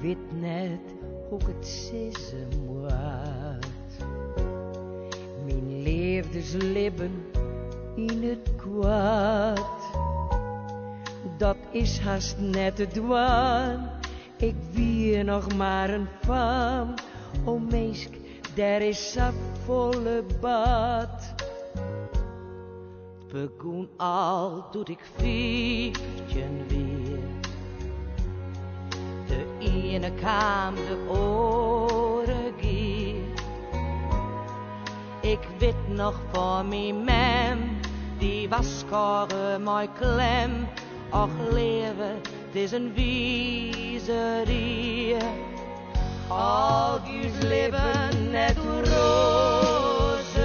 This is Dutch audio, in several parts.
weet net hoe ik het zeggen moet. Mijn levensleven in het kwaad, dat is haast net het waan. Ik wie nog maar een faam, o meesk, daar is sap volle bad. Het begon al toen ik 15 weer. De ene kwam de oren keer. Ik weet nog van mijn mem, die was scoren mooi klem. Och leven, het is een wiezerie. Al uw leven net rozen.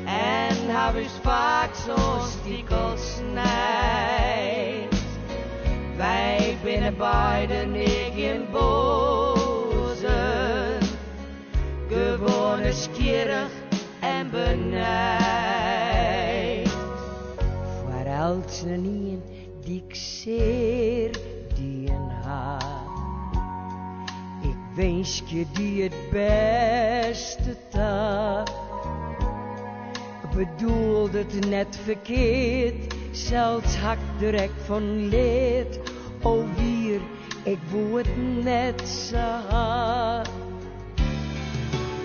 En hab ik vaak zo'n stiekel snijdt. Wij binnen beiden ik in bozen. Gewoon nieuwsgierig en benijd. Voor als een die ik zeer die een haat. Ik wens je die het beste taak. Bedoeld het net verkeerd, zelfs hak direct van leed. O wier, ik woe het net zo hard.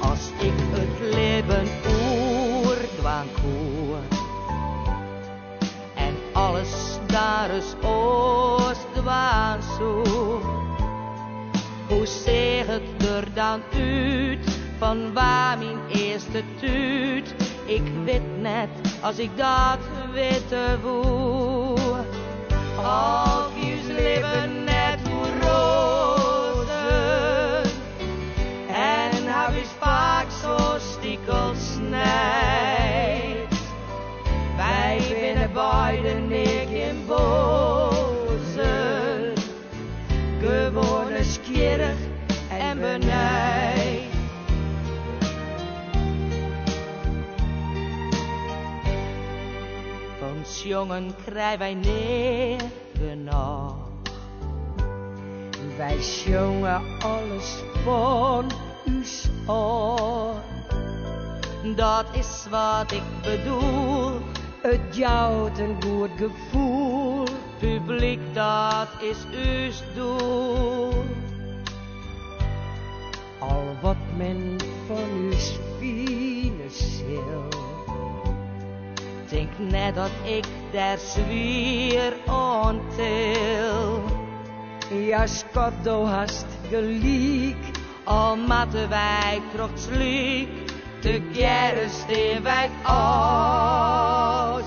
Als ik het leven oerdwaan koer en alles daar is oostwaan zo. Hoe zeg ik er dan uit van waar mijn eerste tuut? Ik weet net als ik dat weten woe. Al uw leven net hoe rozen. En heb ik vaak zo stiekel snijdt. Wij binnen beiden ik in bozen. Gewoon nieuwsgierig en benijd. Ons jongen krijgen wij neven nog. Wij zongen alles van u's oor. Dat is wat ik bedoel. Het jouwt een goed gevoel. Publiek, dat is uw doel. Al wat men van uw fine ziel. Denk net dat ik daar zwier ontil. Ja, schat, do hast gelijk. Al matten wij trots liek. Together stay wij aus.